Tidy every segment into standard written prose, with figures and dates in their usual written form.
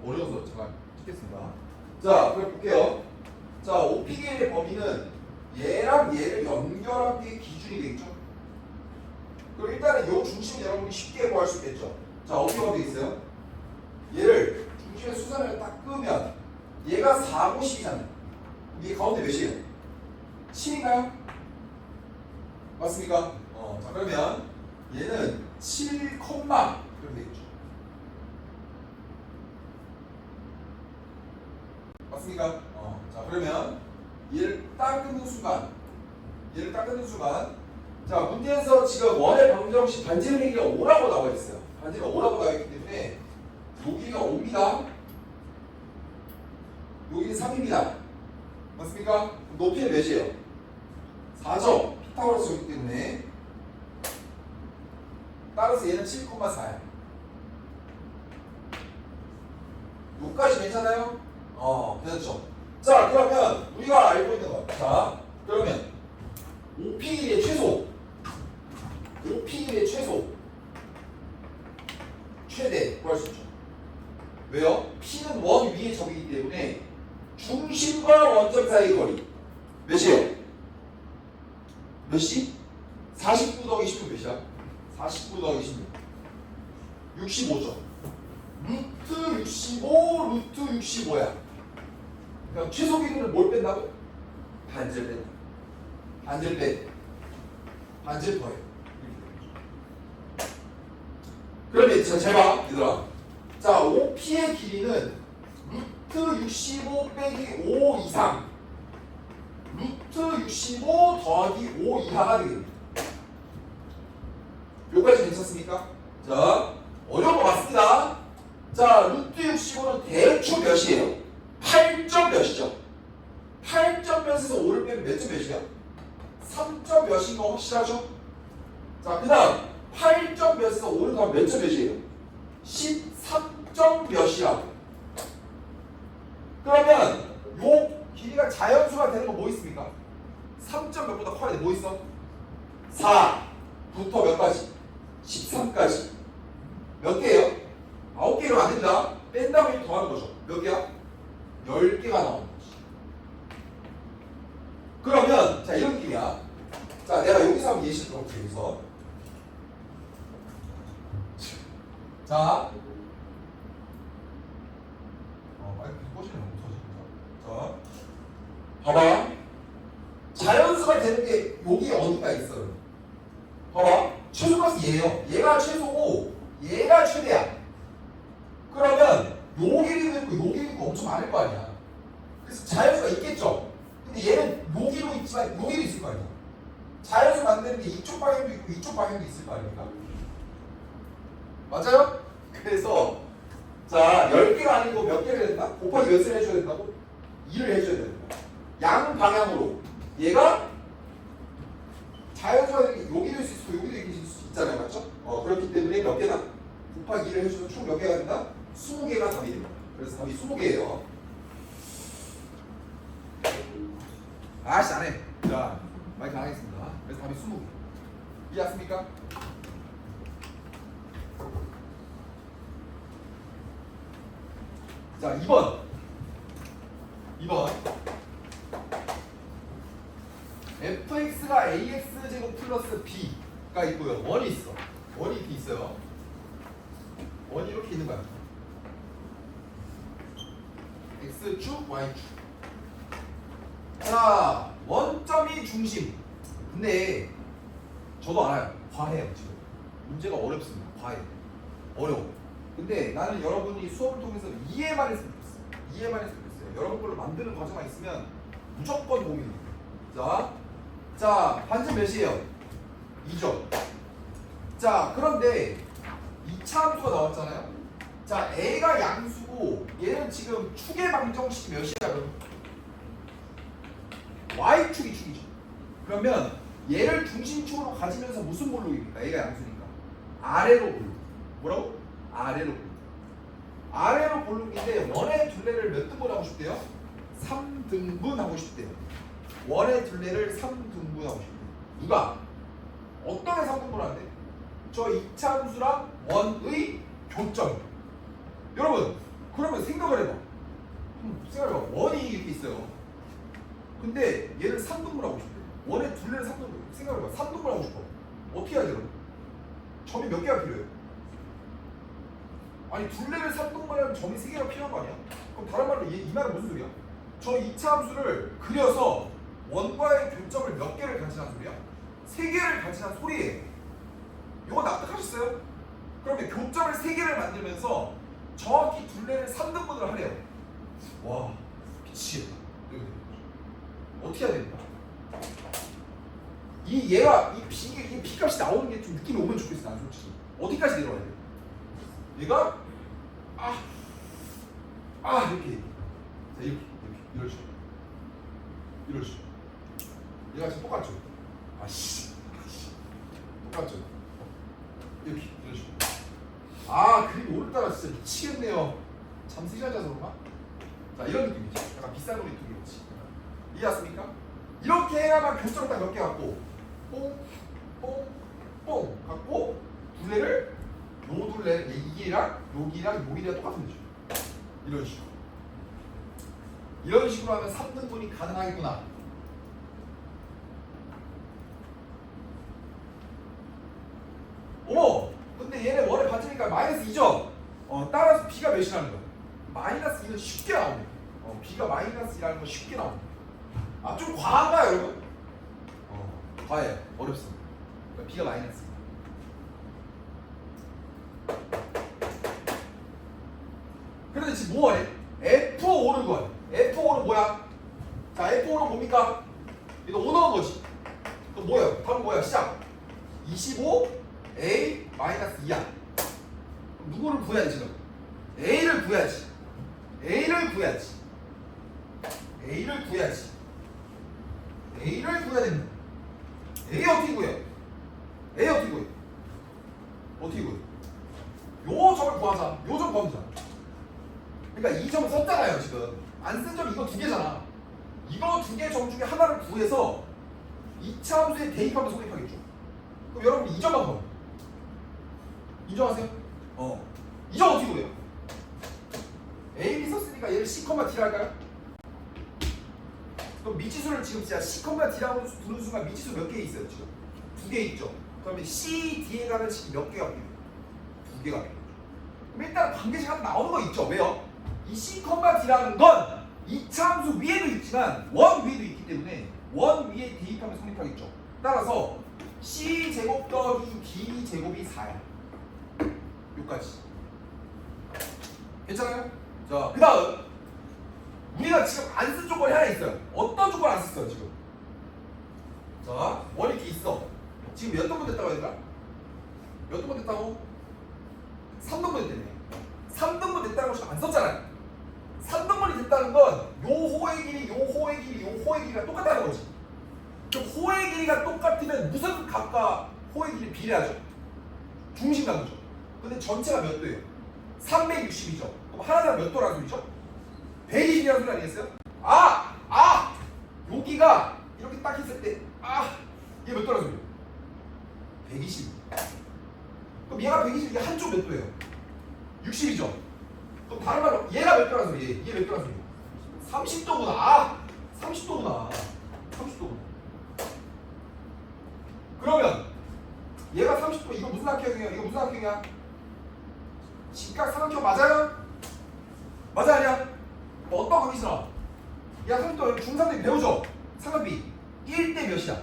어려워서 잠깐 찍겠습니다. 자, 그럼 볼게요. 자, OP계의 범위는 얘랑 얘를 연결한 게 기준이 되겠죠? 그럼 일단은 요 중심 여러분이 쉽게 구할 수 있겠죠? 자, 어디가 되어 있어요? 얘를 중심의 수선을 딱 끄면 얘가 4, 50이잖아요. 이게 가운데 몇이에요? 7인가요? 맞습니까? 자, 그러면 얘는 7, 이렇게 되겠죠. 맞습니까? 자, 그러면 얘를 딱 끊는 순간, 자, 문제에서 지금 원의 방정식 반지름 길이가 5라고 나와 있어요. 반지가 5라고 나와 있기 때문에 여기가 5입니다. 여기는 3입니다. 맞습니까? 높이는 몇이에요? 4죠. 피타고라스이기 때문에 따라서 얘는 7,4야. 여기까지 괜찮아요? 괜찮죠? 자, 그러면 우리가 알고 있는 거. 자, 그러면 OP의 최소, 최대 구할 수 있죠. 왜요? P는 원 위에 점이기 때문에 중심과 원점 사이의 거리 몇이에요? 몇이? 49 더하기 16 몇이야? 49 더하기 16 65죠. 루트 65, 루트 65야. 그럼 최소 길이를 뭘 뺀다고? 반지를 뺀다. 반지를 더해. 그러면 잘 봐, 얘들아. 자, OP의 길이는 루트 65 빼기 5 이상, 루트 65 더하기 5 이하가 되겠습니다. 여기까지 괜찮습니까? 자, 어려운 거 맞습니다. 자, 루트 65는 대충 몇이에요? 8점 몇이죠? 8점 몇에서 5를 빼면 몇 점 몇이야? 3점 몇인 거 확실하죠? 자, 그 다음 8점 몇에서 5를 더하면 몇 점 몇이에요? 13점 몇이라고. 그러면 요 길이가 자연수가 되는 거 뭐 있습니까? 3점 몇보다 커야 돼. 뭐 있어? 4부터 몇 가지? 13까지. 몇 개예요? 9개로 안 됩니다. 뺀 다음에 더하는 거죠. 몇 개야? 10개가 나오는 거지. 그러면 자, 이런 느낌이야. 자, 내가 여기서 한번 예시를 들어볼게. 여기서. 자, 마이크 꽂으면 못하지. 자, 봐봐. 자연수가 되는 게 여기 어디가 있어? 봐봐. 최소값이 얘예요. 얘가 최소고 얘가 최대야. 그러면 요 길이도 있고 요 길이도 있고 엄청 많을 거 아니야. 그래서 자연수가 있겠죠. 근데 얘는 여기로 있지만 여기도 있을 거 아니야. 자연수 만드는 게 이쪽 방향도 있고 이쪽 방향도 있을 거 아닙니까? 맞아요? 그래서 자, 10개가 아니고 몇 개를 된다? 곱하기 몇을 해줘야 된다고? 2를 해줘야 된다. 양 방향으로 얘가 자연수가 되는 게 여기도 있을 수 있고 여기도 있을 수 있잖아요. 맞죠? 그렇기 때문에 몇 개다? 곱하기 2를 해주면 총 몇 개가 된다? 20개가 답이 됩니다. 그래서 답이 20개예요. 아씨 안해. 자, 마이크 안 하겠습니다. 그래서 답이 20개. 이해했습니까? 자, 2번. fx가 ax제곱 플러스 b가 있고요. 원이 있어. 원이 이렇게 있어요. 원이 이렇게 있는 거야. x축, y축. 자, 원점이 중심. 근데 저도 알아요. 과해요 지금. 문제가 어렵습니다. 과해. 어려워. 근데 나는 여러분이 수업을 통해서 이해만 했으면 좋겠어요. 여러분 걸로 만드는 과정만 있으면 무조건 도움이 됩니다. 자, 반지름 몇이에요? 2죠. 자, 그런데 2차 함수가 나왔잖아요. 자, A가 양수고 얘는 지금 축의 방정식이 몇이야 그럼? Y축이 축이죠. 그러면 얘를 중심축으로 가지면서 무슨 볼록입니까? A가 양수니까 아래로 볼록. 뭐라고? 아래로 볼록. 아래로 볼록인데 원의 둘레를 몇 등분 하고 싶대요? 3등분 하고 싶대요. 원의 둘레를 3등분 하고 싶대요. 누가? 어떤 게 3등분 하는데? 저 2차 함수랑 원의 교점. 여러분, 그러면 생각을 해봐. 생각해봐. 원이 이렇게 있어요. 근데 얘를 3등분 하고 싶대. 원의 둘레를 3등분. 생각해봐. 3등분 하고 싶어. 어떻게 해야 되나? 점이 몇 개가 필요해요? 아니 둘레를 3등분 하려면 점이 3개가 필요한 거 아니야? 그럼 다른 말로 이 말은 무슨 소리야? 저 2차 함수를 그려서 원과의 교점을 몇 개를 가지란 소리야? 3개를 가지란 소리예요. 이거 납득하셨어요? 그러면 교점을 3개를 만들면서 정확히 둘레를 3등분을 하래요. 와 미치겠다. 어떻게 해야 됩니까? 이 얘가 이 B 값이 나오는 게 좀 느낌이 오면 좋겠어. 난 솔직히 어디까지 내려와야 돼? 얘가 이렇게 자 이렇게 이런 식으로 이런 식으로 얘가 지금 똑같죠? 똑같죠? 이렇게 이런 식으로 그림이 오늘따라 진짜 미치겠네요. 잠 3시간 자서 그런가? 자 이런 느낌이지. 약간 비싼 놀이 두개 그렇지. 이해했습니까? 이렇게 해야만 교점을 딱 몇 개 갖고 뽕 갖고 둘레를 요 둘레 이게랑 여기랑 여기랑 똑같은 거죠. 이런 식으로 하면 3등분이 가능하겠구나. 어머! 근데 얘네 원에 받으니까 마이너스 2죠? 따라서 B가 몇이라는 거야? 마이너스 2는 쉽게 나오네. B가 마이너스 2라는 건 쉽게 나오네. 좀 과한가요, 여러분? 과해요. 어렵습니다. 그러니까 B가 마이너스 2. 그런데 지금 뭐 하래? F5를 구하래. F5는 뭐야? 자, F5는 뭡니까? 이거 5 넣은 거지. 그럼 뭐야? 답은 뭐야? 시작. 25A-2야. 그럼 누구를 구해야 돼, 지금? A를 구해야지. A를 구해야 됩니다. A 어떻게 구해? 요 점을 구하자. 요 점 구하자. 그러니까 이 점을 썼잖아요, 지금. 안 쓴 점 이거 2개잖아. 이거 2개 점 중에 하나를 구해서 2차 함수에 대입하면 성립하겠죠. 그럼 여러분 이 점만 봐. 인정하세요? 이 점 어떻게 구해요? A, B 썼으니까 얘를 C,D라 할까요? 그럼 미지수를 지금 진짜 C,D라고 부르는 순간 미지수 몇 개 있어요, 지금? 2개 있죠. 그러면 C, D에 가는 식이 몇 개가 필요해요? 2개가 필요해요. 그럼 일단 관계식 하나 나오는 거 있죠. 왜요? 이 C,D라는 건 2차 함수 위에도 있지만 원 위에도 있기 때문에 원 위에 대입하면 성립하겠죠. 따라서 C 제곱 더하기 D 제곱이 4야. 여기까지. 괜찮아요? 자, 그 다음 우리가 지금 안 쓴 조건이 하나 있어요. 어떤 조건 안 썼어요, 지금? 자, 원이 이렇게 있어. 지금 몇 등분 됐다고 해야 되나? 몇 등분 됐다고? 3등분 됐네. 3등분 됐다는 것이 안 썼잖아요. 3등분이 됐다는 건 요 호의 길이, 요 호의 길이, 요 호의 길이가 똑같다는 거지. 그럼 호의 길이가 똑같으면 무슨 값과 호의 길이 비례하죠? 중심 나누죠. 근데 전체가 몇 도예요? 360이죠. 그럼 하나당 몇 도라는 소리죠? 120이라는 소리 아니겠어요? 여기가 이렇게 딱 했을 때 얘 몇 도라는 소리예요? 120. 그럼 얘가 120, 이게 한쪽 몇 도예요? 60이죠. 그럼 다른 말로 얘가 몇 도라는 소리예요? 얘 몇 도라는 소리예요? 30도구나. 30도구나. 그러면 얘가 30도, 이거 무슨 삼각형이에요? 이거 무슨 삼각형이야? 직각 삼각형 맞아요? 맞아 아니야? 뭐 어떤 관계식 나와? 야, 30도 중3 때 배우죠? 삼각비 1대 몇이야?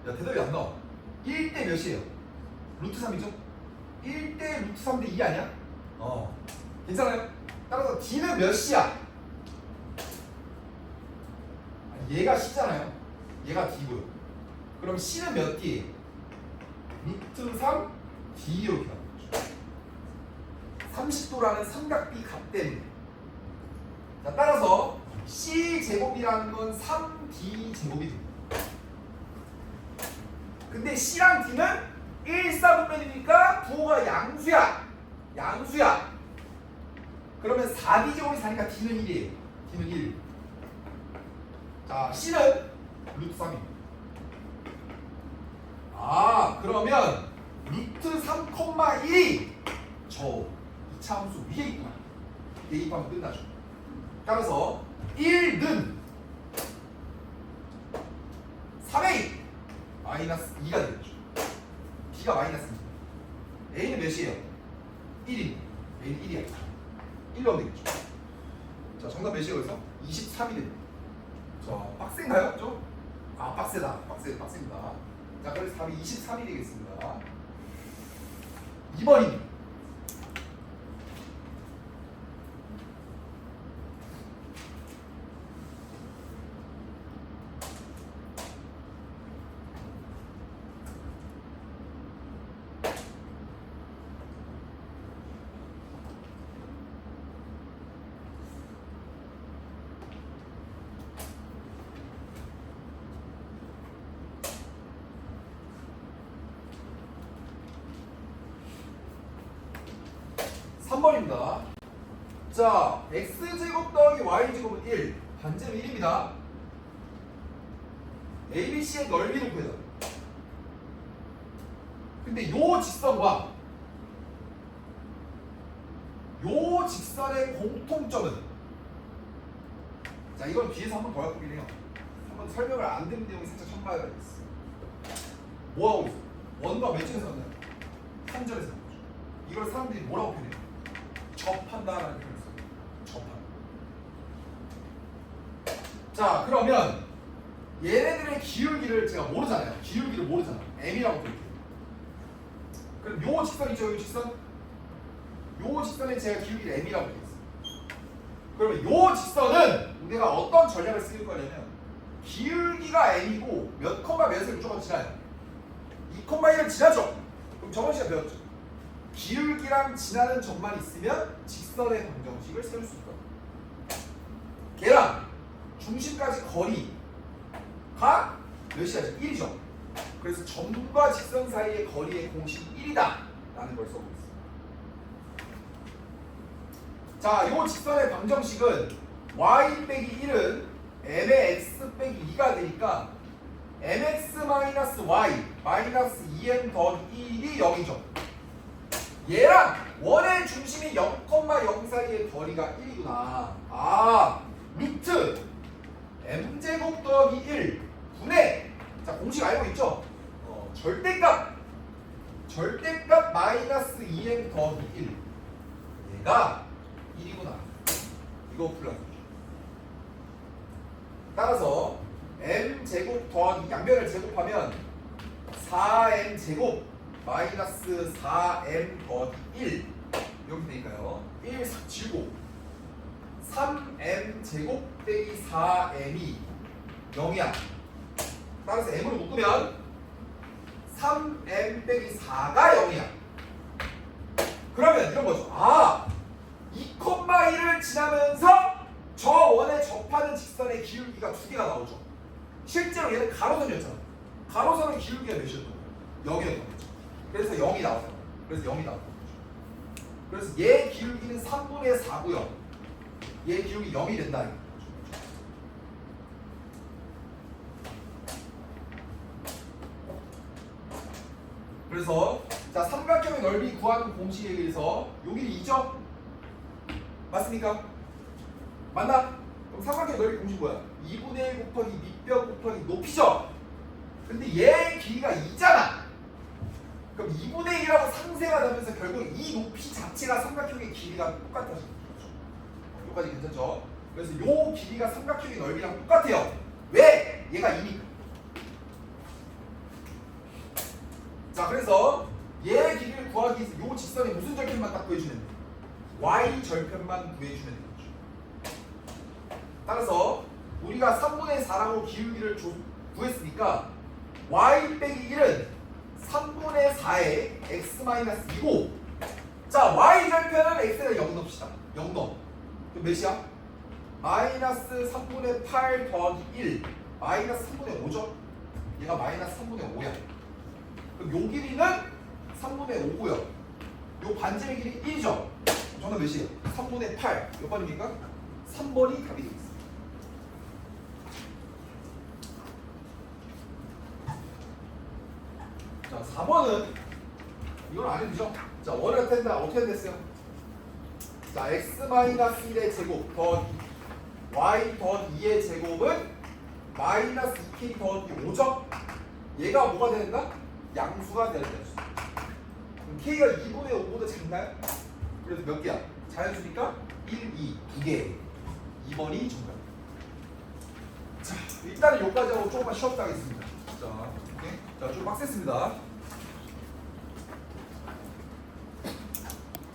야, 대답이 안 나와. 1대 몇이에요? 루트 3이죠? 1대 루트 3대 2 아니야? 괜찮아요? 따라서 D는 몇이야? 얘가 C잖아요. 얘가 D고요. 그럼 C는 몇 D? 루트 3 D 이렇게 나오는 거죠. 30도라는 삼각비 값 때문에. 자, 따라서 C 제곱이라는 건 3D 제곱이 됩니다. 근데 C랑 D는 1,4분면이니까 부호가 양수야. 그러면 4D 제곱이 4니까 D는 1이에요. D는 1. 자, C는 루트 3입니다. 그러면 루트 3,1이 저 이차 함수 위에 있구나. 대입하면 끝나죠. 따라서 1는 3a 마이너스 2가 되겠죠. b가 마이너스 2. a는 몇이에요? 1이. a는 1이야. 1로 하면 되겠죠. 자, 정답 몇이에요? 그래서 23이 됩니다. 자, 빡센가요? 좀? 아, 빡세다. 빡셉니다. 자, 그래서 답이 23이 되겠습니다. 2번입니다. 자, x제곱 더하기 y제곱은 1, 반지름 1입니다. ABC의 넓이를 구해라. 근데 요 직선과 요 직선의 공통점은, 자, 이건 뒤에서 한번 더 할 거긴 해요. 한번 설명을 안 되는 내용이 살짝 첨가해야겠어. 뭐 하고 있어? 원과 몇 점에서 만나요? 3점에서 만나죠. 이걸 사람들이 뭐라고 표현해요? 접한다라는 표현을 써요. 접한. 자, 그러면 얘네들의 기울기를 제가 모르잖아요. 기울기를 모르잖아. m이라고 볼게요. 그럼 요 직선 있죠? 요 직선? 요 직선에 제가 기울기를 m이라고 볼게요. 그러면 요 직선은 우리가 어떤 전략을 쓸 거냐면, 기울기가 m이고 몇 콤마 몇을 무조건 지나요. 2,1을 지나죠. 그럼 저번 시간에 배웠죠. 기울기랑 지나는 점만 있으면 직선의 방정식을 세울 수 있다. 걔랑 중심까지 거리가 몇이야? 1이죠. 그래서 점과 직선 사이의 거리의 공식이 1이다 라는 걸 써보고 있습니다. 자, 이 직선의 방정식은 y 빼기 1은 m의 x 빼기 2가 되니까 mx 마이너스 y 마이너스 2m 더하기 1이 0이죠. 얘랑 원의 중심이 0,0 사이의 거리가 1이구나. 아, 루트 m제곱 더하기 1 분의, 자, 공식 알고 있죠? 절대값 마이너스 2m 더하기 1, 얘가 1이구나. 이거 플러스. 따라서 m제곱 더하기 양변을 제곱하면 4m제곱 마이너스 4m 더하기 1 이렇게 되니까요. 1 싹 지우고 3m제곱 빼기 4m이 0이야. 따라서 m으로 묶으면 3m 빼기 4가 0이야. 그러면 이런 거죠. 아, 2,1을 지나면서 저 원에 접하는 직선의 기울기가 두 개가 나오죠. 실제로 얘는 가로선이었잖아. 가로선의 기울기가 몇이었던 거예요? 0이었던 거죠. 그래서 0이 나왔어요. 그래서 0이 나왔던 거죠. 그래서 얘 기울기는 3분의 4고요. 얘 기울기 0이 된다. 그래서 자, 삼각형의 넓이 구하는 공식에 의해서 요 길이 2죠? 맞습니까? 맞나? 그럼 삼각형의 넓이 공식 뭐야? 2분의 1 곱하기 밑변 곱하기 높이죠? 근데 얘 길이가 2잖아. 그럼 2분의 1하고 상쇄가 되면서 결국 이 높이 자체가 삼각형의 길이가 똑같아지는 거죠. 여기까지 괜찮죠? 그래서 요 길이가 삼각형의 넓이랑 똑같아요. 왜? 얘가 2니까. 자, 그래서 얘 길이를 구하기 위해서 요 직선의 무슨 절편만 딱 구해주면 돼? y 절편만 구해주면 되겠죠. 따라서 우리가 3분의 4라고 기울기를 구했으니까 y 빼기 1은 3분의 4의 x-2고, 자, y 절편은 x에다 0 넣읍시다. 0 넣어. 그럼 몇이야? 마이너스 3분의 8 더하기 1 마이너스 3분의 5죠? 얘가 마이너스 3분의 5야. 그럼 요 길이는 3분의 5고요. 요 반지의 길이 1이죠? 정답 몇이에요? 3분의 8. 몇 번입니까? 3번이 답이 되겠습니다. 자, 4번은 이건 안 해도 되죠? 자, 원을 텐다 어떻게 됐어요? 자, x-1의 제곱 더하기 y 더하기 2의 제곱은 마이너스 2k 더하기 5죠? 얘가 뭐가 된다? 양수가 된다. 그럼 k가 2분의 5보다 작나요? 그래서 몇 개야? 자연수니까 1, 2, 2개. 2번이 정답. 자, 일단은 여기까지 하고 조금만 쉬었다 하겠습니다. 자, 오케이. 자, 좀 빡셌습니다.